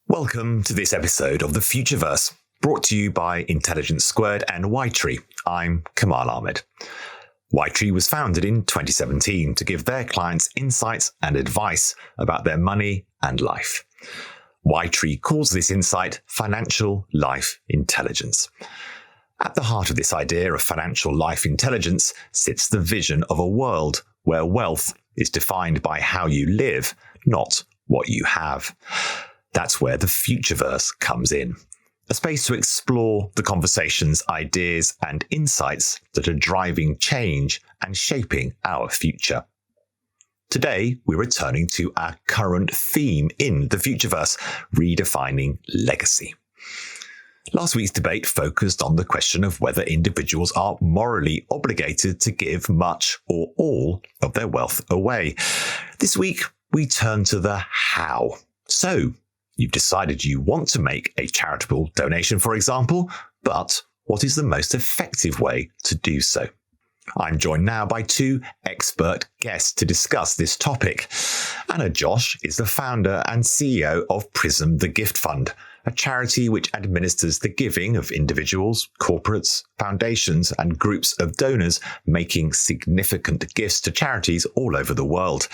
Welcome to this episode of The Futureverse, brought to you by Intelligence Squared and YTREE. I'm Kamal Ahmed. YTREE was founded in 2017 to give their clients insights and advice about their money and life. YTREE calls this insight financial life intelligence. At the heart of this idea of financial life intelligence sits the vision of a world where wealth is defined by how you live, not what you have. That's where the Futureverse comes in, a space to explore the conversations, ideas, and insights that are driving change and shaping our future. Today, we're returning to our current theme in the Futureverse, redefining legacy. Last week's debate focused on the question of whether individuals are morally obligated to give much or all of their wealth away. This week, we turn to the how. So, you've decided you want to make a charitable donation, for example, but what is the most effective way to do so? I'm joined now by two expert guests to discuss this topic. Anna Josse is the founder and CEO of Prism, the Gift Fund, a charity which administers the giving of individuals, corporates, foundations, and groups of donors making significant gifts to charities all over the world.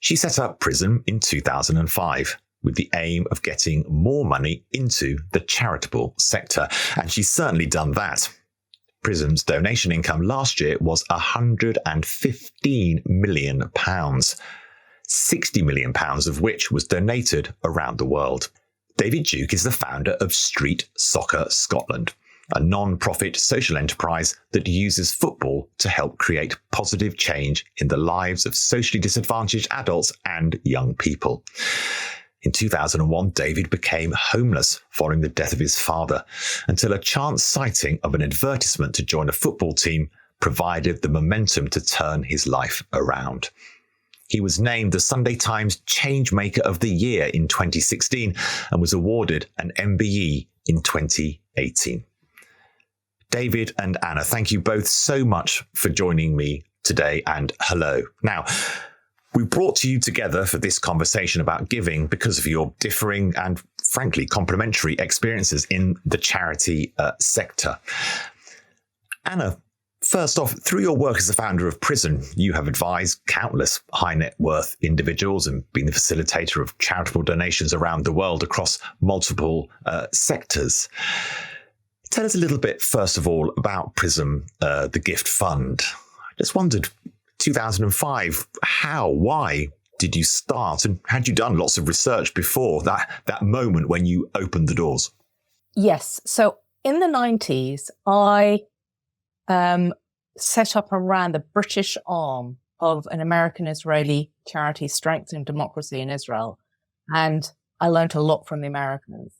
She set up Prism in 2005. With the aim of getting more money into the charitable sector. And she's certainly done that. Prism's donation income last year was £115 million, £60 million of which was donated around the world. David Duke is the founder of Street Soccer Scotland, a non-profit social enterprise that uses football to help create positive change in the lives of socially disadvantaged adults and young people. In 2001, David became homeless following the death of his father, until a chance sighting of an advertisement to join a football team provided the momentum to turn his life around. He was named the Sunday Times Changemaker of the Year in 2016 and was awarded an MBE in 2018. David and Anna, thank you both so much for joining me today, and hello. Now, we brought you together for this conversation about giving because of your differing and, frankly, complementary experiences in the charity sector. Anna, first off, through your work as the founder of Prism, you have advised countless high net worth individuals and been the facilitator of charitable donations around the world across multiple sectors. Tell us a little bit, first of all, about Prism, the Gift Fund. I just wondered, 2005, why did you start? And had you done lots of research before that moment when you opened the doors? Yes. So in the 90s, I set up around the British arm of an American-Israeli charity, Strengthening Democracy in Israel. And I learned a lot from the Americans.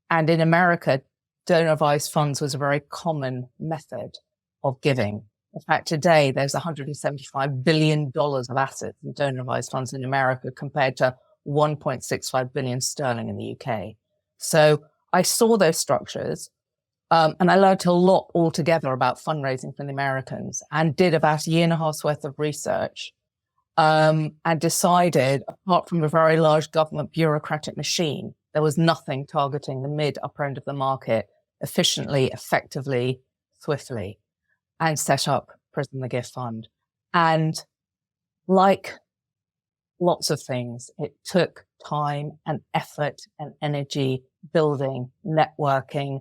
And in America, donor advised funds was a very common method of giving. In fact, today there's $175 billion of assets in donor advised funds in America compared to 1.65 billion sterling in the UK. So I saw those structures, and I learned a lot altogether about fundraising from the Americans, and did about a year and a half's worth of research, and decided, apart from a very large government bureaucratic machine, there was nothing targeting the mid-upper end of the market efficiently, effectively, swiftly, and set up Prism, the Gift Fund. And like lots of things, it took time and effort and energy, building, networking,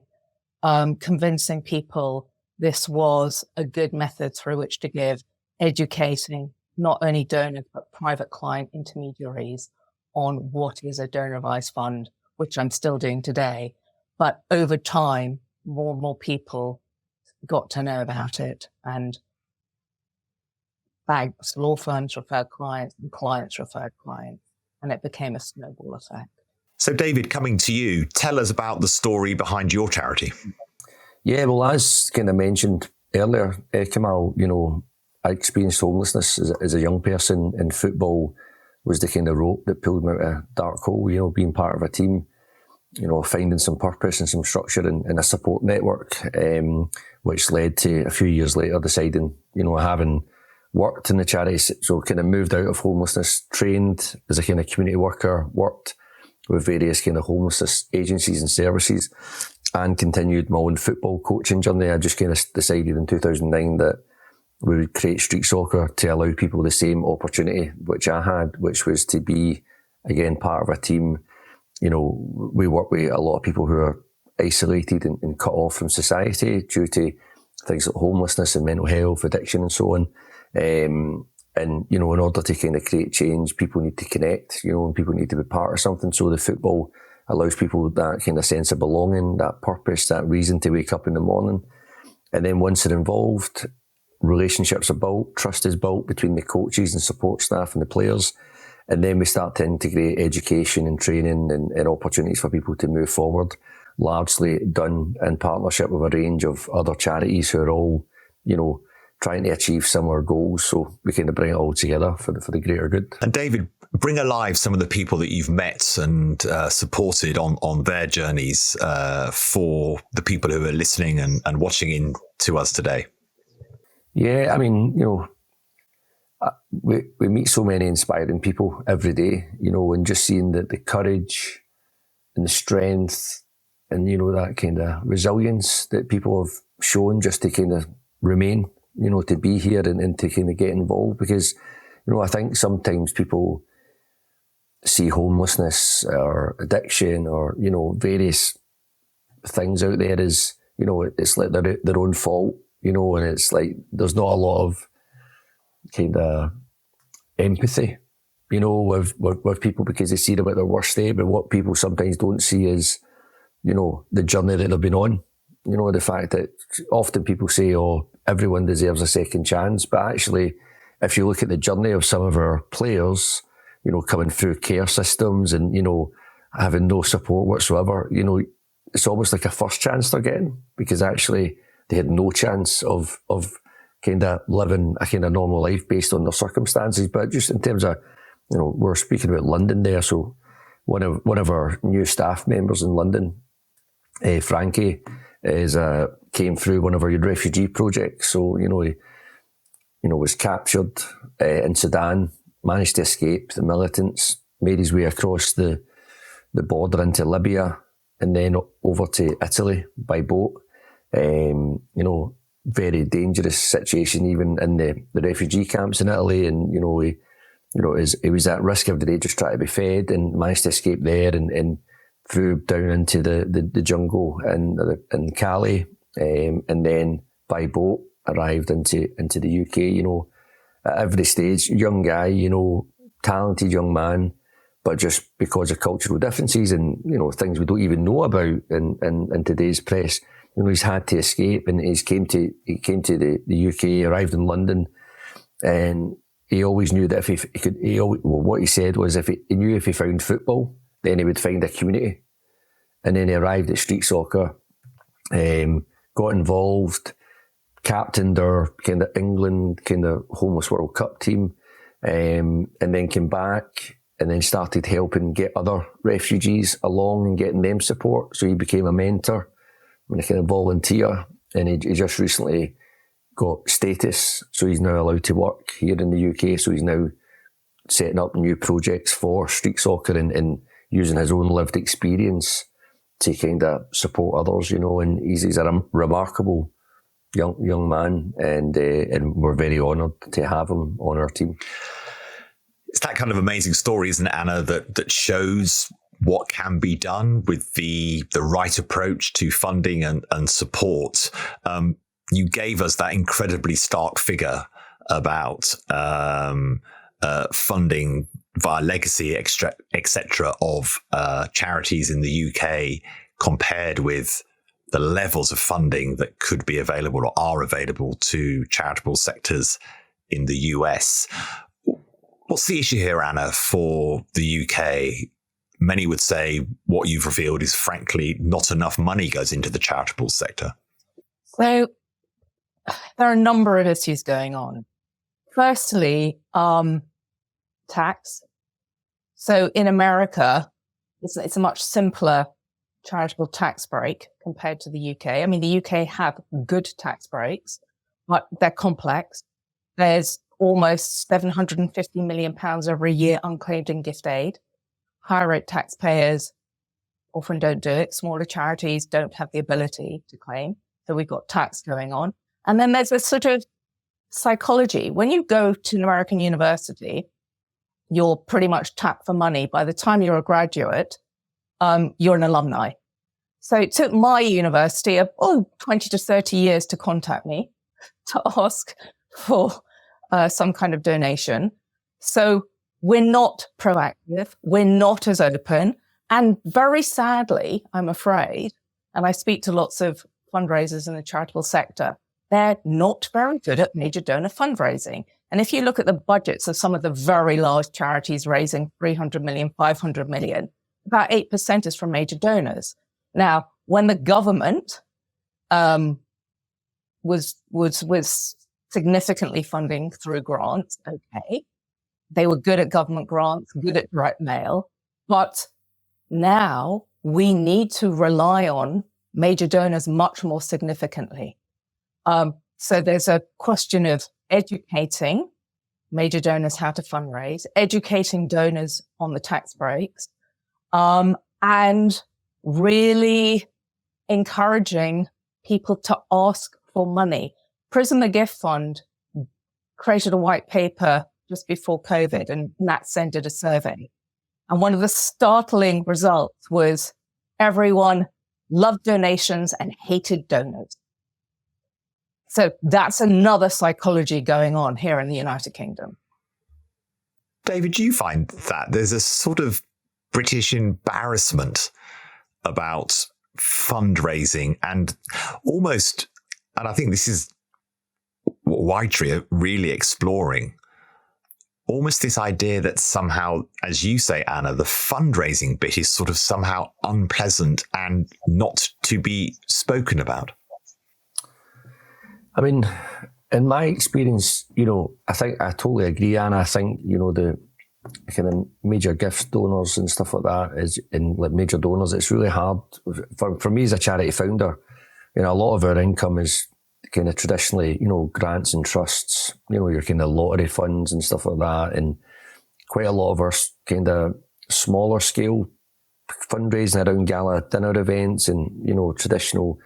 convincing people this was a good method through which to give, educating not only donors, but private client intermediaries on what is a donor advised fund, which I'm still doing today. But over time, more and more people got to know about it, and banks, law firms referred clients, and clients referred clients, and it became a snowball effect. So David, coming to you, tell us about the story behind your charity. Yeah, well, as kind of mentioned earlier, Kamal, I experienced homelessness as a young person, and football was the kind of rope that pulled me out of a dark hole, being part of a team, finding some purpose and some structure in a support network, which led to a few years later deciding, having worked in the charities, so kind of moved out of homelessness, trained as a kind of community worker, worked with various kind of homelessness agencies and services, and continued my own football coaching journey. I just kind of decided in 2009 that we would create street soccer to allow people the same opportunity which I had, which was to be, again, part of a team. You know, we work with a lot of people who are isolated and cut off from society due to things like homelessness and mental health, addiction and so on. And, you know, in order to kind of create change, people need to connect, you know, and people need to be part of something. So the football allows people that kind of sense of belonging, that purpose, that reason to wake up in the morning. And then once they're involved, relationships are built, trust is built between the coaches and support staff and the players. And then we start to integrate education and training and opportunities for people to move forward, largely done in partnership with a range of other charities who are all, you know, trying to achieve similar goals. So we kind of bring it all together for the greater good. And David, bring alive some of the people that you've met and supported on their journeys for the people who are listening and watching in to us today. Yeah, I mean, you know, we meet so many inspiring people every day, you know, and just seeing the courage and the strength and, you know, that kind of resilience that people have shown just to kind of remain, you know, to be here and to kind of get involved. Because, you know, I think sometimes people see homelessness or addiction or, you know, various things out there as, you know, it's like their own fault, you know, and it's like there's not a lot of kind of empathy, you know, with people because they see them at their worst day. But what people sometimes don't see is, you know, the journey that they've been on. You know, the fact that often people say, oh, everyone deserves a second chance. But actually, if you look at the journey of some of our players, you know, coming through care systems and, you know, having no support whatsoever, you know, it's almost like a first chance they're getting because actually they had no chance of kind of living a kind of normal life based on their circumstances. But just in terms of, you know, we're speaking about London there. So one of our new staff members in London, Frankie, came through one of our refugee projects. So, you know, was captured in Sudan, managed to escape the militants, made his way across the border into Libya and then over to Italy by boat. You know, very dangerous situation even in the refugee camps in Italy. And, you know, he was at risk every day just trying to be fed and managed to escape there and flew down into the jungle in Cali, and then by boat arrived into the UK, you know, at every stage, young guy, you know, talented young man, but just because of cultural differences and, you know, things we don't even know about in today's press, you know, he's had to escape and he came to the UK, arrived in London, and he always knew that if he could, what he said was he knew if he found football, then he would find a community. And then he arrived at street soccer, got involved, captained our kind of England kind of homeless World Cup team, and then came back and then started helping get other refugees along and getting them support. So he became a mentor and a kind of volunteer, and he just recently got status, so he's now allowed to work here in the UK. So he's now setting up new projects for street soccer and using his own lived experience to kind of support others, you know. And he's a remarkable young man, and we're very honoured to have him on our team. It's that kind of amazing story, isn't it, Anna, that shows what can be done with the right approach to funding and support. You gave us that incredibly stark figure about funding via legacy, etc., of charities in the UK compared with the levels of funding that could be available or are available to charitable sectors in the US. What's the issue here, Anna, for the UK? Many would say what you've revealed is, frankly, not enough money goes into the charitable sector. So there are a number of issues going on. Firstly, tax. So in America, it's a much simpler charitable tax break compared to the UK. I mean, the UK have good tax breaks, but they're complex. There's almost £750 million every year unclaimed in gift aid. higher rate taxpayers often don't do it. Smaller charities don't have the ability to claim. So we've got tax going on. And then there's this sort of psychology. When you go to an American university, you're pretty much tapped for money. By the time you're a graduate, you're an alumni. So it took my university 20 to 30 years to contact me to ask for some kind of donation. So we're not proactive. We're not as open. And very sadly, I'm afraid, and I speak to lots of fundraisers in the charitable sector, they're not very good at major donor fundraising. And if you look at the budgets of some of the very large charities raising 300 million, 500 million, about 8% is from major donors. Now, when the government was significantly funding through grants, okay, they were good at government grants, good at direct mail, but now we need to rely on major donors much more significantly. So there's a question of educating major donors how to fundraise, educating donors on the tax breaks, and really encouraging people to ask for money. Prism, the gift fund, created a white paper just before COVID, and NatSend did a survey. And one of the startling results was everyone loved donations and hated donors. So that's another psychology going on here in the United Kingdom. David, do you find that there's a sort of British embarrassment about fundraising and almost, and I think this is what YTREE are really exploring, almost this idea that somehow, as you say, Anna, the fundraising bit is sort of somehow unpleasant and not to be spoken about? I mean, in my experience, I think I totally agree, Anna. I think, the kind of major gift donors and stuff like that like major donors, it's really hard. For me as a charity founder, a lot of our income is kind of traditionally, grants and trusts, your kind of lottery funds and stuff like that. And quite a lot of our kind of smaller scale fundraising around gala dinner events and, traditional,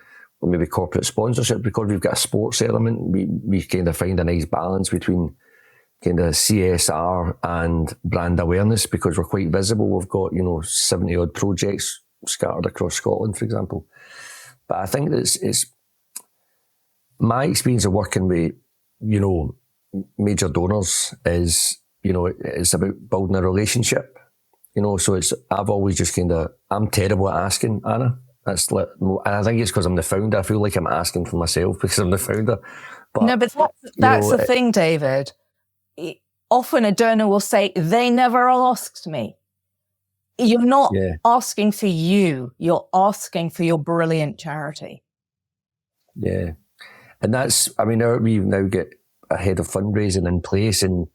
or maybe corporate sponsorship, because we've got a sports element, we kind of find a nice balance between kind of CSR and brand awareness, because we're quite visible. We've got, 70 odd projects scattered across Scotland, for example. But I think that it's my experience of working with, major donors is, it's about building a relationship, so I've always just I'm terrible at asking, Anna. And I think it's because I'm the founder. I feel like I'm asking for myself because I'm the founder. But, no, but that's the thing, David. Often a donor will say, they never asked me. You're not asking for you. You're asking for your brilliant charity. Yeah. And we now get a head of fundraising in place, and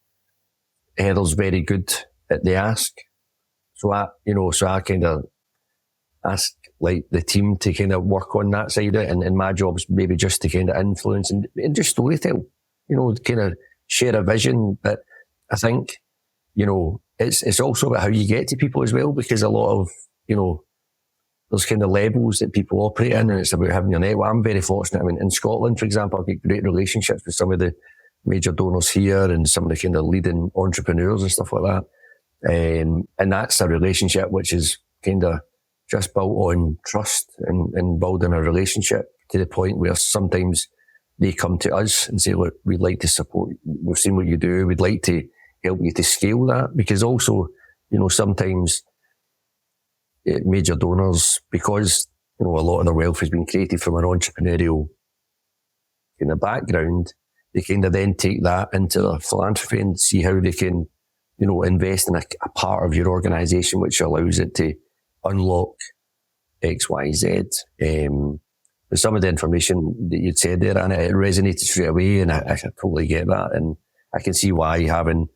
Heather's very good at the ask. So I kind of ask like the team to kind of work on that side of it, and my job's maybe just to kind of influence and just storytell, kind of share a vision. But I think, it's also about how you get to people as well, because a lot of, there's kind of levels that people operate in, and it's about having your network. I'm very fortunate. I mean, in Scotland, for example, I've got great relationships with some of the major donors here and some of the kind of leading entrepreneurs and stuff like that. And that's a relationship which is kind of just built on trust and building a relationship to the point where sometimes they come to us and say, look, we'd like to support, we've seen what you do, we'd like to help you to scale that. Because also, sometimes major donors, because, a lot of their wealth has been created from an entrepreneurial kind of background, they kind of then take that into their philanthropy and see how they can, invest in a part of your organisation which allows it to unlock X, Y, Z. But some of the information that you'd said there, and it resonated straight away, and I totally get that. And I can see why having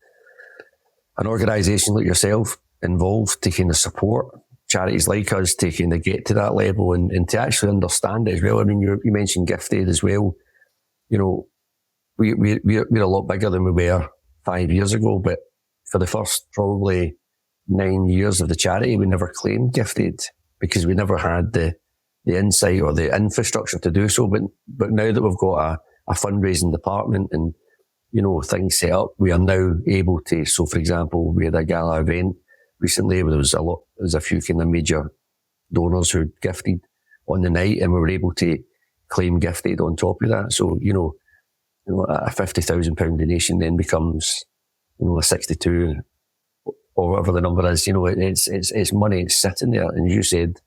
an organisation like yourself involved to kind of support charities like us to kind of get to that level and to actually understand it as well. I mean, you mentioned Gift Aid as well. We're a lot bigger than we were 5 years ago, but for the first probably 9 years of the charity, we never claimed gifted because we never had the insight or the infrastructure to do so. But now that we've got a fundraising department and, things set up, we are now able to. So, for example, we had a gala event recently where there was a few kind of major donors who gifted on the night, and we were able to claim gifted on top of that. So, a £50,000 donation then becomes, a 62 or whatever the number is. It's money, it's sitting there. And you said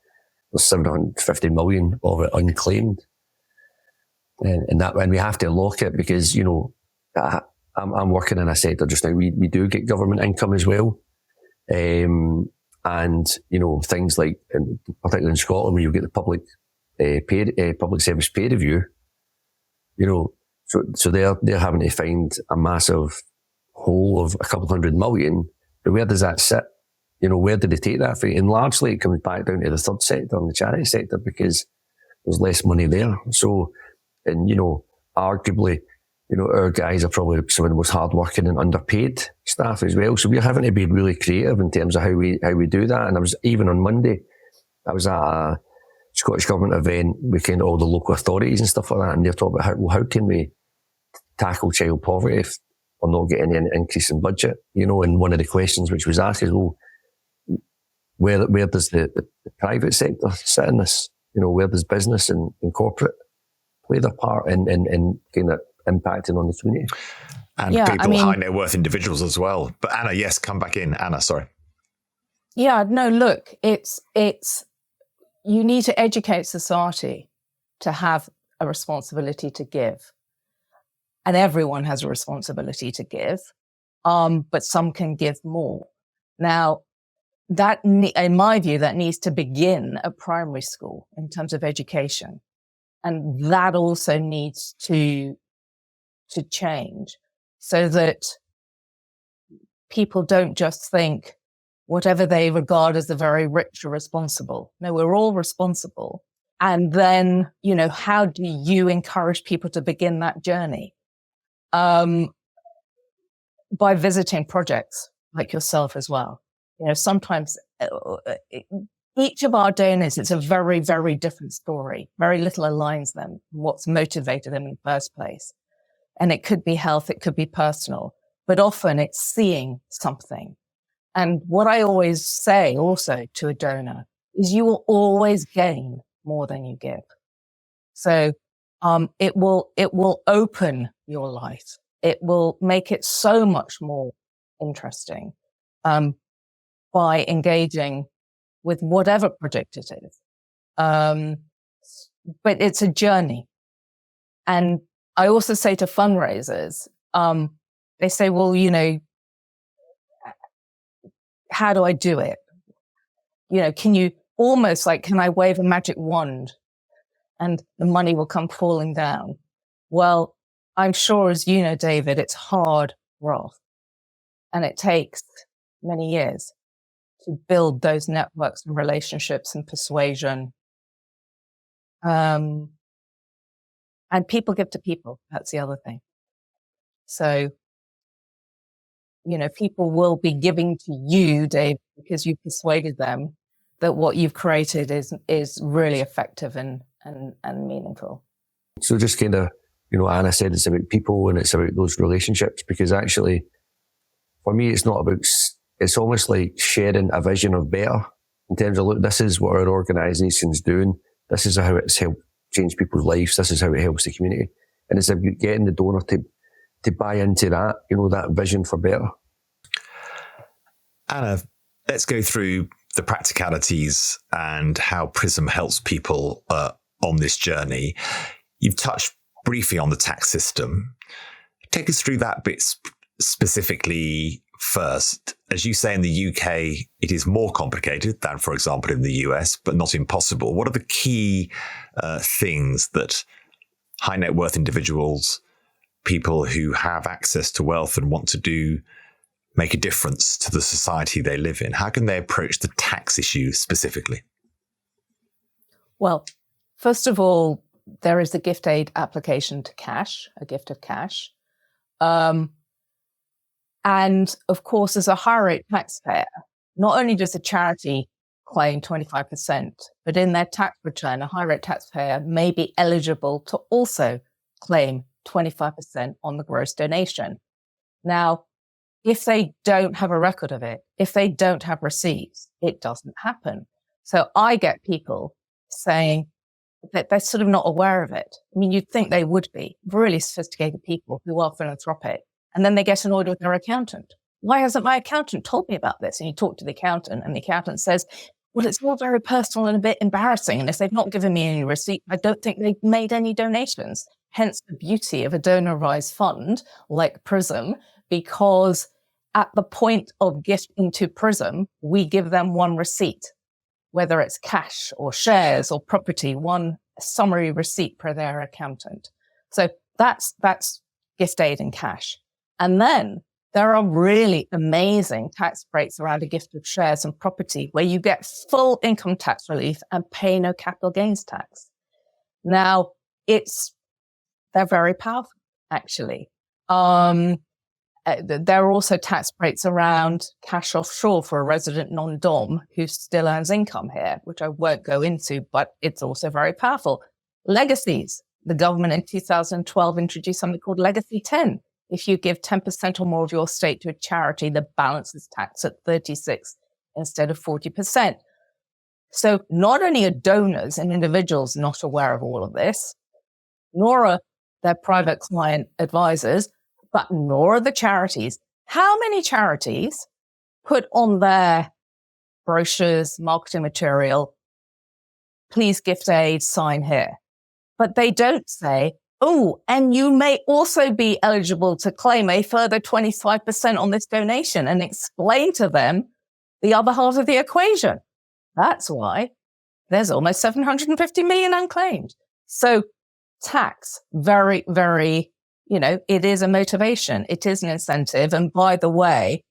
there's 750 million of it unclaimed. And we have to unlock it because, I'm working in a sector just now. We do get government income as well. And, things like, particularly in Scotland, where you get the public service pay review, so they're having to find a massive hole of a couple hundred million. But where does that sit? Where did they take that from? And largely it comes back down to the third sector and the charity sector because there's less money there. So, and, arguably, our guys are probably some of the most hardworking and underpaid staff as well. So we're having to be really creative in terms of how we do that. And even on Monday, I was at a Scottish Government event with kind of all the local authorities and stuff like that. And they're talking about how can we tackle child poverty if we're not getting any increase in budget? And one of the questions which was asked is, well, where does the private sector sit in this? Where does business and corporate play their part in kind of impacting on the community? And high net worth individuals as well. But Anna, yes, come back in. Anna, sorry. Yeah, no, look, it's you need to educate society to have a responsibility to give. And everyone has a responsibility to give, but some can give more. Now, in my view, that needs to begin at primary school in terms of education. And that also needs to change so that people don't just think whatever they regard as the very rich are responsible. No, we're all responsible. And then, how do you encourage people to begin that journey? By visiting projects like yourself as well. Sometimes each of our donors, it's a very, very different story. Very little aligns them, what's motivated them in the first place. And it could be health, it could be personal, but often it's seeing something. And what I always say also to a donor is you will always gain more than you give. So it will open your life. It will make it so much more interesting by engaging with whatever project it is. But it's a journey. And I also say to fundraisers, they say, well, how do I do it? Can you almost can I wave a magic wand and the money will come falling down? Well, I'm sure, as you know, David, it's hard graft and it takes many years to build those networks and relationships and persuasion. And people give to people. That's the other thing. So, people will be giving to you, Dave, because you persuaded them that what you've created is really effective and meaningful. So just kind of, Anna said it's about people and it's about those relationships, because actually, for me, it's not about, it's almost like sharing a vision of better in terms of, look, this is what our organisation's doing. This is how it's helped change people's lives. This is how it helps the community. And it's about getting the donor to buy into that, that vision for better. Anna, let's go through the practicalities and how Prism helps people on this journey. You've touched briefly on the tax system. Take us through that bit specifically first. As you say, in the UK, it is more complicated than, for example, in the US, but not impossible. What are the key things that high net worth individuals, people who have access to wealth and want to make a difference to the society they live in, how can they approach the tax issue specifically? Well, first of all, there is the gift aid application to cash, a gift of cash. And of course, as a high rate taxpayer, not only does a charity claim 25%, but in their tax return, a high rate taxpayer may be eligible to also claim 25% on the gross donation. Now, if they don't have a record of it, if they don't have receipts, it doesn't happen. So I get people saying that they're sort of not aware of it. I mean, you'd think they would be really sophisticated people who are philanthropic, and then they get annoyed with their accountant. Why hasn't my accountant told me about this? And you talk to the accountant, and the accountant says, well, it's all very personal and a bit embarrassing. And if they've not given me any receipt, I don't think they've made any donations. Hence the beauty of a donor-advised fund like Prism, because at the point of gifting to Prism, we give them one receipt, whether it's cash or shares or property, one summary receipt per their accountant. So that's gift aid in cash. And then there are really amazing tax breaks around a gift of shares and property where you get full income tax relief and pay no capital gains tax. Now, they're very powerful, actually. There are also tax breaks around cash offshore for a resident non-dom who still earns income here, which I won't go into, but it's also very powerful. Legacies. The government in 2012 introduced something called Legacy 10. If you give 10% or more of your estate to a charity, the balance is taxed at 36 instead of 40%. So not only are donors and individuals not aware of all of this, nor are their private client advisors, but nor are the charities. How many charities put on their brochures, marketing material, please gift aid, sign here? But they don't say, oh, and you may also be eligible to claim a further 25% on this donation, and explain to them the other half of the equation. That's why there's almost 750 million unclaimed. So tax, very, very, it is a motivation. It is an incentive. And by the way,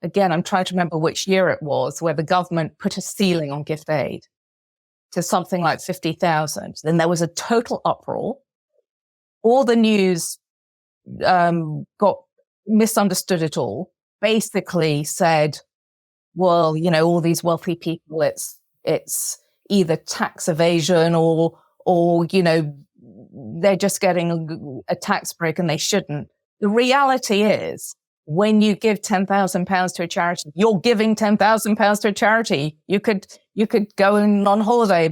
again, I'm trying to remember which year it was where the government put a ceiling on gift aid to something like 50,000. Then there was a total uproar. All the news got misunderstood it all, basically said, well, all these wealthy people, it's either tax evasion or they're just getting a tax break and they shouldn't. The reality is, when you give £10,000 to a charity, you're giving £10,000 to a charity. You could go on holiday,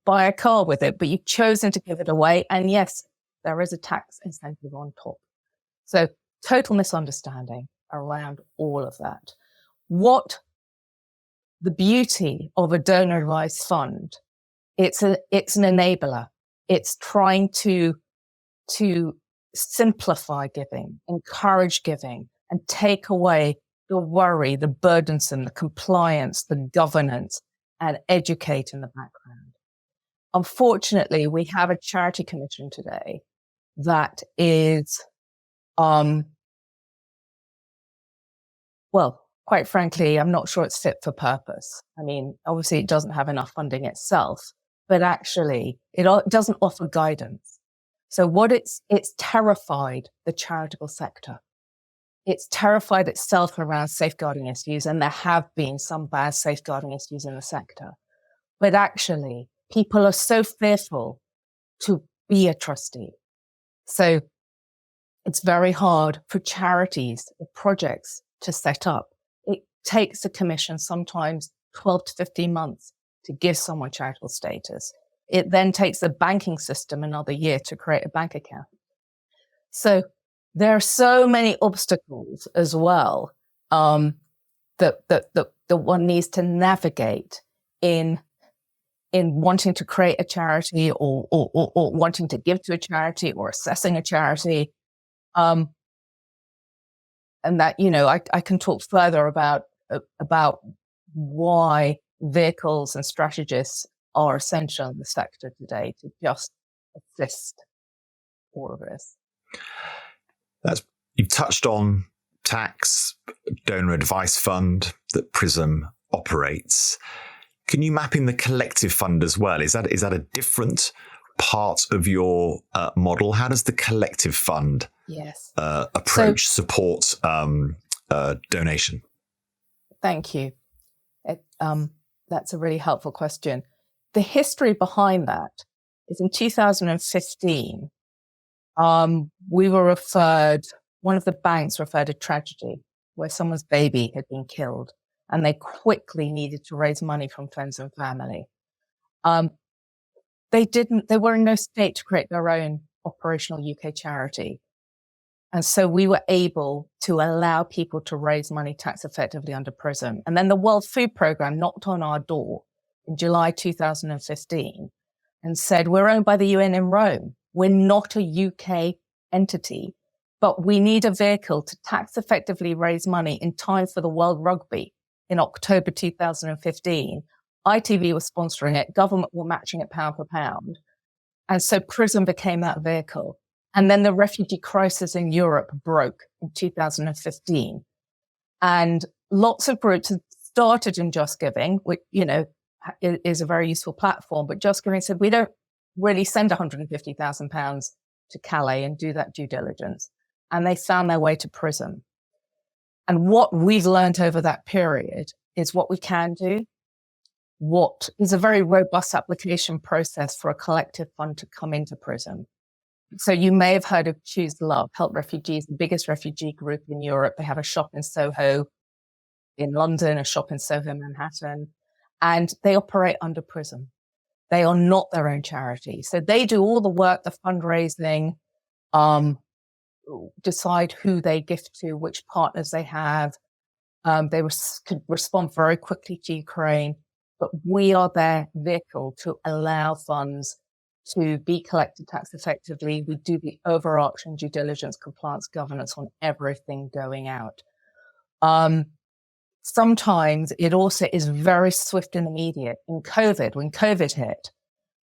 buy a car with it, but you've chosen to give it away. And yes, there is a tax incentive on top. So total misunderstanding around all of that. What the beauty of a donor advised fund, it's an enabler. It's trying to simplify giving, encourage giving, and take away the worry, the burdensome, the compliance, the governance, and educate in the background. Unfortunately, we have a charity commission today that is, quite frankly, I'm not sure it's fit for purpose. I mean, obviously it doesn't have enough funding itself, but actually it doesn't offer guidance. So it's terrified the charitable sector. It's terrified itself around safeguarding issues, and there have been some bad safeguarding issues in the sector. But actually, people are so fearful to be a trustee. So it's very hard for charities or projects to set up. It takes a commission sometimes 12 to 15 months to give someone charitable status. It then takes the banking system another year to create a bank account. So there are so many obstacles as well that one needs to navigate in wanting to create a charity or wanting to give to a charity or assessing a charity. And that, I can talk further about why vehicles and strategists are essential in the sector today to just assist all of this. You've touched on tax, donor advice fund that Prism operates. Can you map in the collective fund as well? Is that a different part of your model? How does the collective fund Yes. approach support donation? Thank you. That's a really helpful question. The history behind that is in 2015, we were referred, one of the banks referred a tragedy where someone's baby had been killed, and they quickly needed to raise money from friends and family. They were in no state to create their own operational UK charity. And so we were able to allow people to raise money tax effectively under Prism. And then the World Food Programme knocked on our door in July 2015 and said, we're owned by the UN in Rome. We're not a UK entity, but we need a vehicle to tax effectively raise money in time for the World Rugby in October 2015. ITV was sponsoring it. Government were matching it pound for pound. And so Prism became that vehicle. And then the refugee crisis in Europe broke in 2015. And lots of groups had started in Just Giving, which, is a very useful platform. But Just Giving said, we don't really send £150,000 to Calais and do that due diligence. And they found their way to Prism. And what we've learned over that period is what we can do, what is a very robust application process for a collective fund to come into Prism. So you may have heard of Choose Love, Help Refugees, the biggest refugee group in Europe. They have a shop in Soho in London, a shop in Soho, Manhattan, and they operate under Prism. They are not their own charity. So they do all the work, the fundraising, decide who they gift to, which partners they have. They could respond very quickly to Ukraine, but we are their vehicle to allow funds to be collected tax effectively. We do the overarching due diligence, compliance, governance on everything going out. Sometimes it also is very swift and immediate. In COVID, when COVID hit,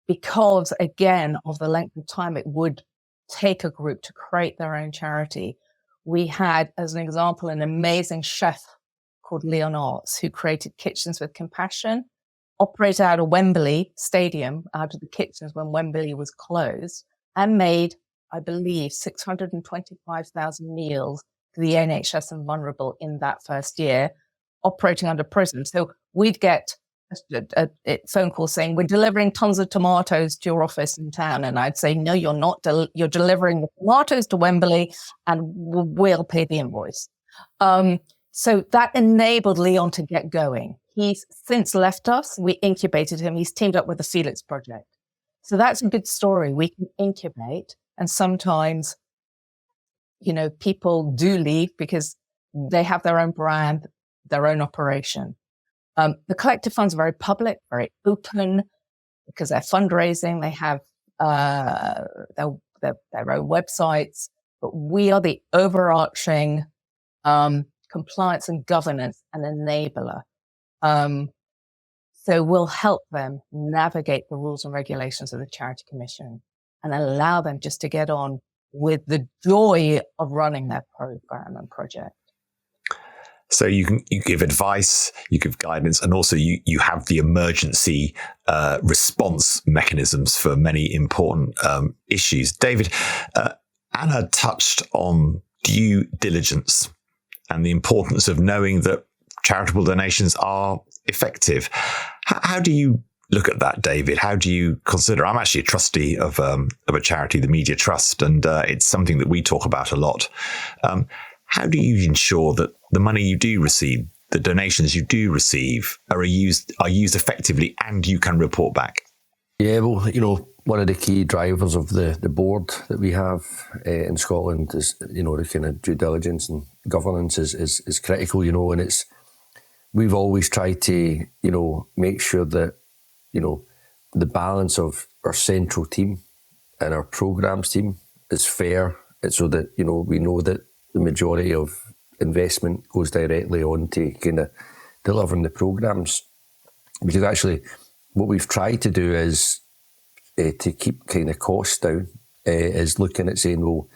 because again of the length of time it would take a group to create their own charity, we had, as an example, an amazing chef called Leon Arts who created Kitchens with Compassion, operated out of Wembley Stadium, out of the kitchens when Wembley was closed, and made, I believe, 625,000 meals for the NHS and vulnerable in that first year, operating under Prism. So we'd get a phone call saying, we're delivering tons of tomatoes to your office in town. And I'd say, no, you're not. You're delivering the tomatoes to Wembley and we'll pay the invoice. So that enabled Leon to get going. He's since left us. We incubated him. He's teamed up with the Felix Project. So that's a good story. We can incubate. And sometimes, people do leave because they have their own brand, their own operation. The collective funds are very public, very open, because they're fundraising. They have their own websites. But we are the overarching compliance and governance and enabler. So we'll help them navigate the rules and regulations of the Charity Commission and allow them just to get on with the joy of running their program and project. So you give advice, you give guidance, and also you have the emergency response mechanisms for many important issues. David, Anna touched on due diligence and the importance of knowing that charitable donations are effective. How do you look at that, David? How do you consider? I'm actually a trustee of a charity, the Media Trust, and it's something that we talk about a lot. How do you ensure that the money you do receive, the donations you do receive, are used effectively, and you can report back? Yeah, well, one of the key drivers of the board that we have in Scotland is, the kind of due diligence and governance is critical, and we've always tried to, make sure that, the balance of our central team and our programmes team is fair, so that, we know that the majority of investment goes directly on to kind of delivering the programmes. Because actually what we've tried to do is to keep kind of costs down, is looking at saying, well,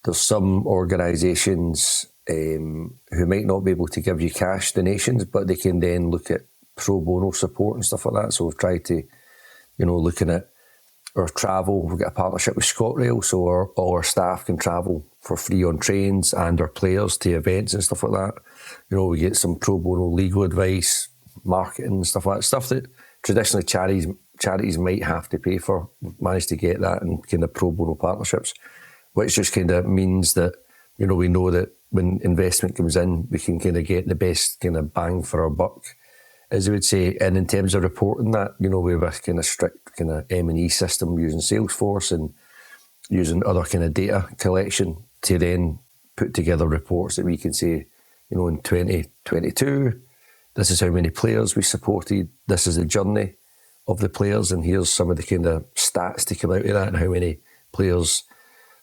there's some organisations who might not be able to give you cash donations, but they can then look at pro bono support and stuff like that. So we've tried to, looking at our travel. We've got a partnership with ScotRail, so all our staff can travel for free on trains and our players to events and stuff like that. You know, we get some pro bono legal advice, marketing and stuff like that. Stuff that traditionally charities might have to pay for. We've managed to get that in kind of pro bono partnerships, which just kind of means that, you know, we know that when investment comes in, we can kind of get the best kind of bang for our buck, as I would say. And in terms of reporting that, you know, we have a kind of strict kind of M&E system using Salesforce and using other kind of data collection to then put together reports that we can say, you know, in 2022, this is how many players we supported, this is the journey of the players, and here's some of the kind of stats to come out of that, and how many players,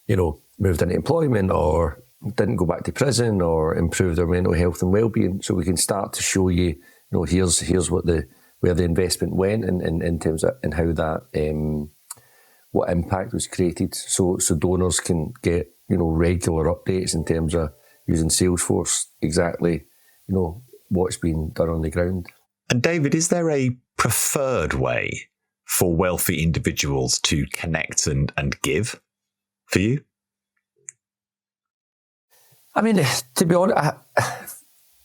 you know, moved into employment or didn't go back to prison or improved their mental health and well-being. So we can start to show you, you know, here's what where the investment went in terms of, and how that what impact was created. So donors can get, you know, regular updates in terms of using Salesforce, exactly, you know, what's been done on the ground. And David, is there a preferred way for wealthy individuals to connect and give for you? I mean, to be honest,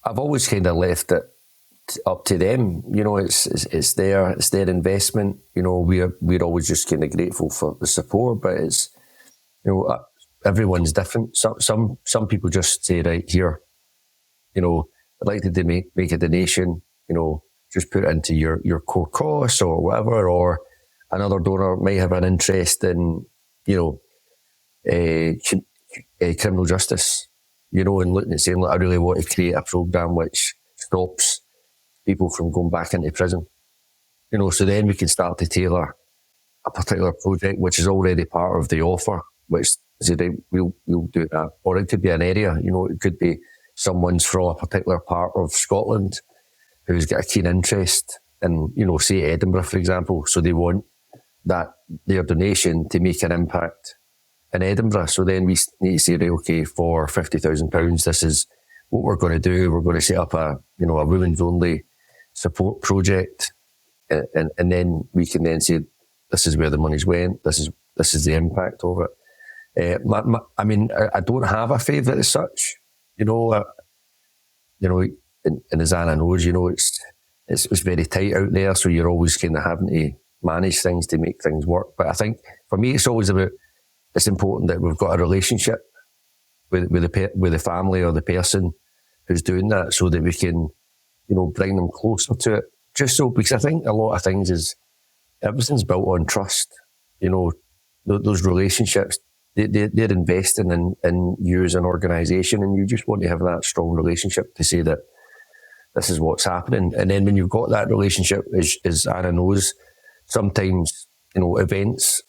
I've always kind of left it up to them. You know, it's their investment. You know, we're always just kind of grateful for the support, but it's, you know, everyone's different. Some people just say, right, here, you know, I'd like to make a donation, you know, just put it into your core costs or whatever, or another donor may have an interest in, you know, criminal justice, you know, and looking at saying, look, I really want to create a programme which stops people from going back into prison. You know, so then we can start to tailor a particular project which is already part of the offer, which is, we'll do that. Or it could be an area, you know, it could be someone's from a particular part of Scotland who's got a keen interest in, you know, say Edinburgh, for example. So they want that, their donation to make an impact in Edinburgh. So then we need to say, right, okay, for £50,000, this is what we're going to do. We're going to set up a women's only support project. And then we can then say, this is where the money's went. This is the impact of it. I mean, I don't have a favourite as such. You know, and as Anna knows, you know, it's very tight out there, so you're always kind of having to manage things to make things work. But I think for me, it's always about, it's important that we've got a relationship with the family or the person who's doing that, so that we can, you know, bring them closer to it. Just so, because I think a lot of things is, everything's built on trust. You know, those relationships, they're investing in you as an organisation, and you just want to have that strong relationship to say that this is what's happening. And then when you've got that relationship, as Anna knows, sometimes, you know, events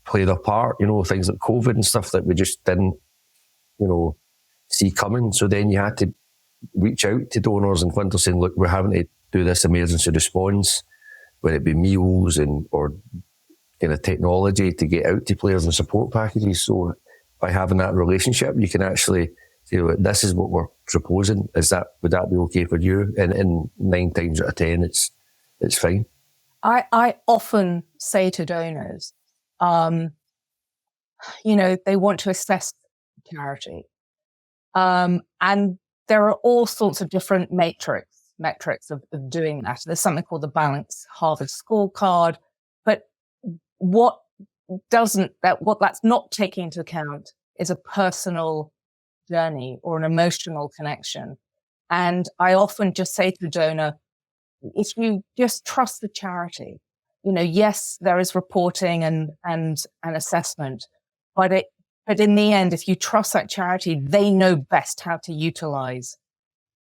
play their part, you know, things like COVID and stuff that we just didn't, you know, see coming. So then you had to reach out to donors and funders saying, look, we're having to do this emergency response, whether it be meals or kind of technology to get out to players and support packages. So by having that relationship, you can actually say, well, this is what we're proposing. Would that be okay for you? And 9 times out of 10, it's fine. I often say to donors, you know, they want to assess charity. And there are all sorts of different metrics of doing that. There's something called the Balanced Harvard Scorecard, but what that's not taking into account is a personal journey or an emotional connection. And I often just say to the donor, if you just trust the charity, you know, yes, there is reporting and assessment, but in the end, if you trust that charity, they know best how to utilize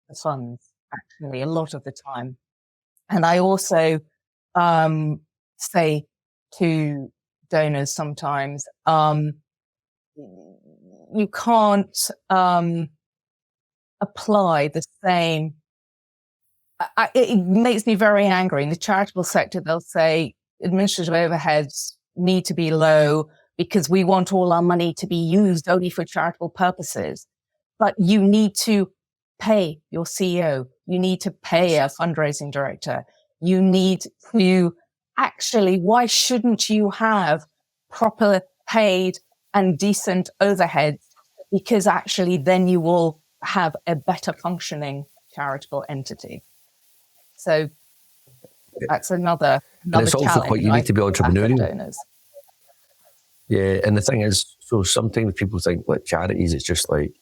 the funds, actually, a lot of the time. And I also say to donors sometimes, you can't apply the same. It makes me very angry. In the charitable sector, they'll say administrative overheads need to be low because we want all our money to be used only for charitable purposes. But you need to pay your CEO. You need to pay a fundraising director. You need to actually, why shouldn't you have proper paid and decent overheads because actually then you will have a better functioning charitable entity. So that's another and it's also challenge. quite, you need to be entrepreneurial. Donors. Yeah, and the thing is, so sometimes people think, like, charities, it's just like,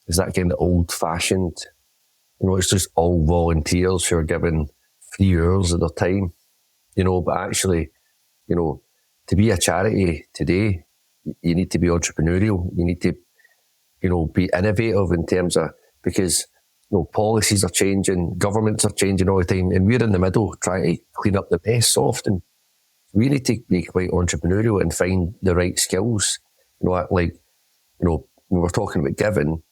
is that kind of old-fashioned? You know, it's just all volunteers who are given 3 hours of their time, you know, but actually, you know, to be a charity today, you need to be entrepreneurial. You need to, you know, be innovative in terms of, because, you know, policies are changing, governments are changing all the time, and we're in the middle trying to clean up the mess often. We need to be quite entrepreneurial and find the right skills. You know, like, you know, when we're talking about giving,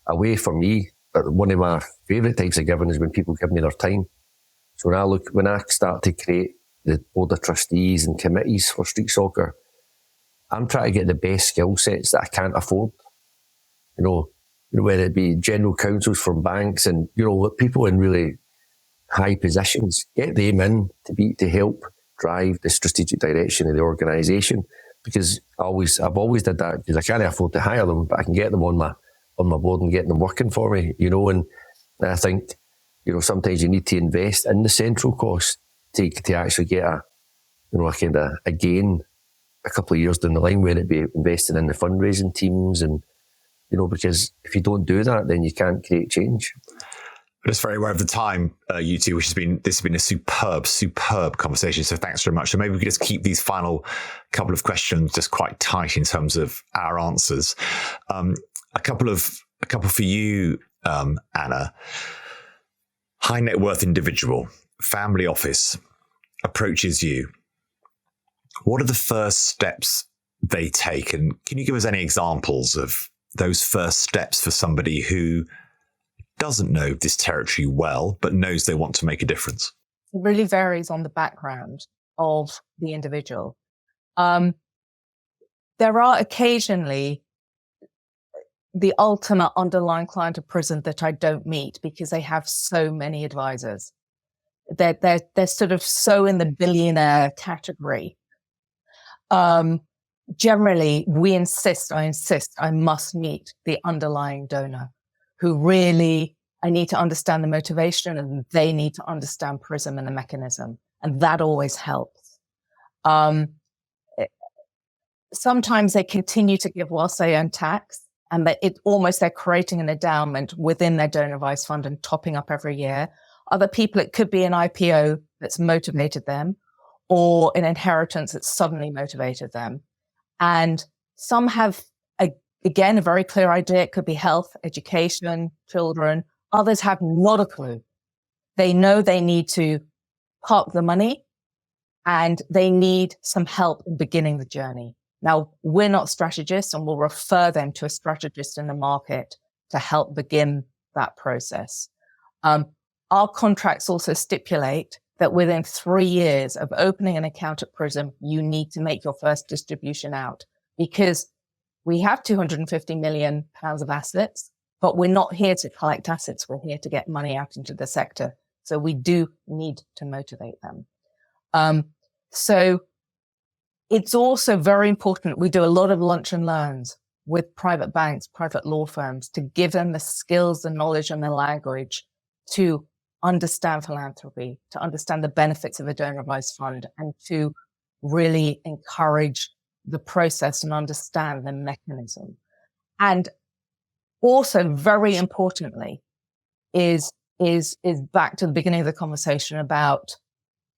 away from me, one of my favourite types of giving is when people give me their time. So when I start to create the board of trustees and committees for street soccer, I'm trying to get the best skill sets that I can't afford. You know, whether it be general counsels from banks and, you know, people in really high positions, get them in to help drive the strategic direction of the organisation. Because I've always did that, because I can't afford to hire them, but I can get them on my board and get them working for me, you know. And I think, you know, sometimes you need to invest in the central cost to actually get a kind of a gain a couple of years down the line, where it'd be investing in the fundraising teams, and, you know, because if you don't do that, then you can't create change. But it's very aware of the time, you two, this has been a superb conversation. So thanks very much. So maybe we could just keep these final couple of questions just quite tight in terms of our answers. A couple for you, Anna. High net worth individual, family office approaches you. What are the first steps they take? And can you give us any examples of those first steps for somebody who doesn't know this territory well, but knows they want to make a difference? It really varies on the background of the individual. There are occasionally the ultimate underlying client of Prism that I don't meet because they have so many advisors. They're sort of so in the billionaire category. Generally, I insist I must meet the underlying donor, who really, I need to understand the motivation, and they need to understand Prism and the mechanism. And that always helps. Sometimes they continue to give whilst they earn tax, and they're creating an endowment within their donor advice fund and topping up every year. Other people, it could be an IPO that's motivated them, or an inheritance that suddenly motivated them. And some have, again, a very clear idea. It could be health, education, children. Others have not a clue. They know they need to park the money, and they need some help in beginning the journey. Now, we're not strategists, and we'll refer them to a strategist in the market to help begin that process. Our contracts also stipulate that within 3 years of opening an account at Prism, you need to make your first distribution out, because we have 250 million pounds of assets, but we're not here to collect assets. We're here to get money out into the sector. So we do need to motivate them. So it's also very important. We do a lot of lunch and learns with private banks, private law firms, to give them the skills, the knowledge, and the language to understand philanthropy, to understand the benefits of a donor advised fund, and to really encourage the process and understand the mechanism. And also, very importantly, is back to the beginning of the conversation about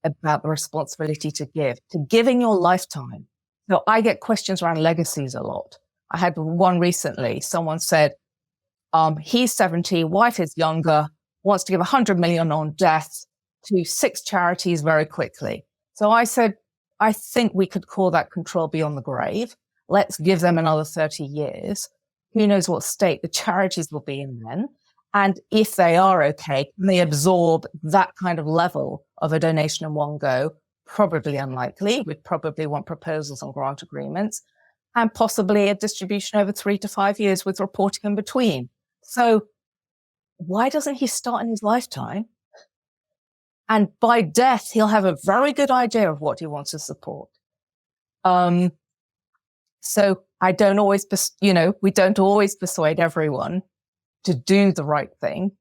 the responsibility to giving your lifetime. So I get questions around legacies a lot. I had one recently. Someone said, he's 70, wife is younger, wants to give 100 million on death to 6 charities very quickly. So I said, I think we could call that control beyond the grave. Let's give them another 30 years. Who knows what state the charities will be in then? And if they are okay, can they absorb that kind of level of a donation in one go? Probably unlikely. We'd probably want proposals on grant agreements, and possibly a distribution over 3 to 5 years with reporting in between. So why doesn't he start in his lifetime? And by death, he'll have a very good idea of what he wants to support. So I don't always, we don't always persuade everyone to do the right thing.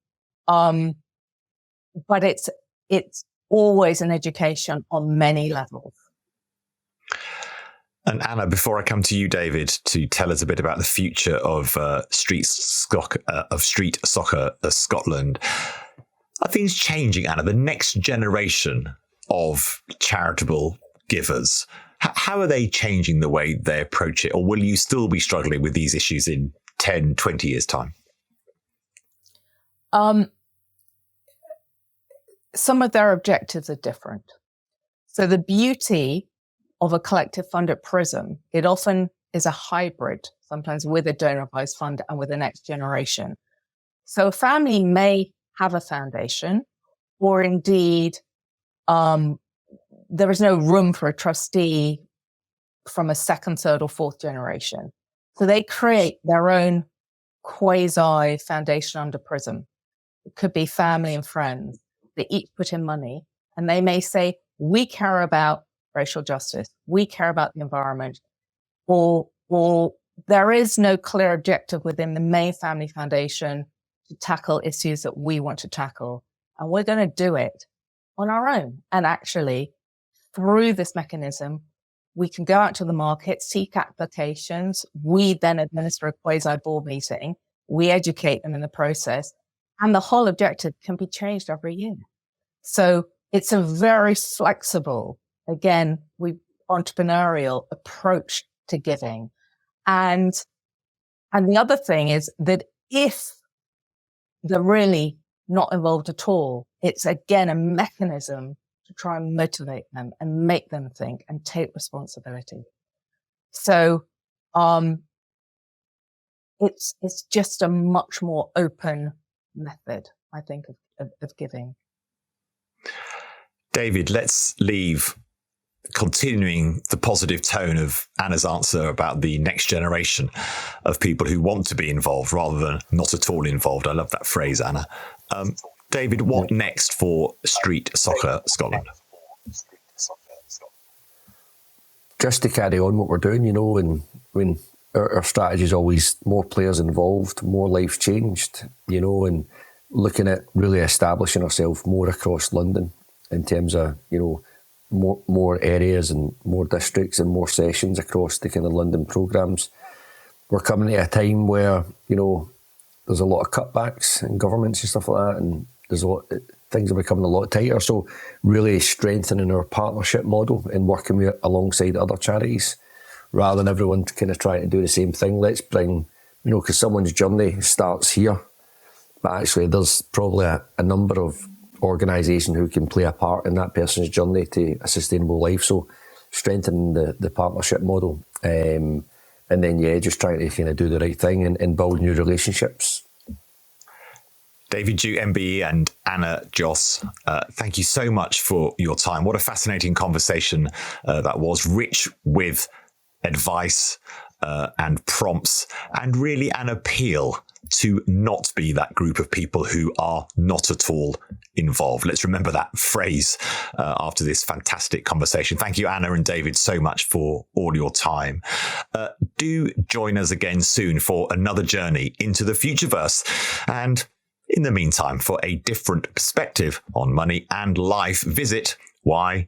But it's always an education on many levels. And Anna, before I come to you, David, to tell us a bit about the future of street soccer Scotland, are things changing, Anna? The next generation of charitable givers, how are they changing the way they approach it? Or will you still be struggling with these issues in 10, 20 years' time? Some of their objectives are different. So the beauty of a collective fund at Prism, it often is a hybrid, sometimes with a donor advised fund and with the next generation. So a family may have a foundation, or indeed, there is no room for a trustee from a second, third, or fourth generation. So they create their own quasi foundation under Prism. It could be family and friends. They each put in money, and they may say, we care about racial justice, we care about the environment, or there is no clear objective within the main family foundation to tackle issues that we want to tackle. And we're going to do it on our own. And actually, through this mechanism, we can go out to the market, seek applications. We then administer a quasi-board meeting. We educate them in the process. And the whole objective can be changed every year. So it's a very flexible, again, entrepreneurial approach to giving. And the other thing is that if they're really not involved at all, it's again a mechanism to try and motivate them and make them think and take responsibility. So it's just a much more open method, I think, of giving. David, let's leave continuing the positive tone of Anna's answer about the next generation of people who want to be involved rather than not at all involved. I love that phrase, Anna. David, what next for Street Soccer Scotland? Just to carry on what we're doing, and when our strategy is always more players involved, more lives changed, and looking at really establishing ourselves more across London in terms of, more areas and more districts and more sessions across the kind of London programmes. We're coming at a time where, there's a lot of cutbacks in governments and stuff like that, and things are becoming a lot tighter. So really strengthening our partnership model and working alongside other charities rather than everyone kind of trying to do the same thing. Let's bring, because someone's journey starts here, but actually there's probably a number of organisations who can play a part in that person's journey to a sustainable life. So strengthening the partnership model, and then just trying to kind of do the right thing and build new relationships. David Duke MBE and Anna Josse, thank you so much for your time. What a fascinating conversation that was, rich with advice and prompts, and really an appeal to not be that group of people who are not at all involved. Let's remember that phrase after this fantastic conversation. Thank you, Anna and David, so much for all your time. Do join us again soon for another journey into the Futureverse. And in the meantime, for a different perspective on money and life, visit y-tree.com.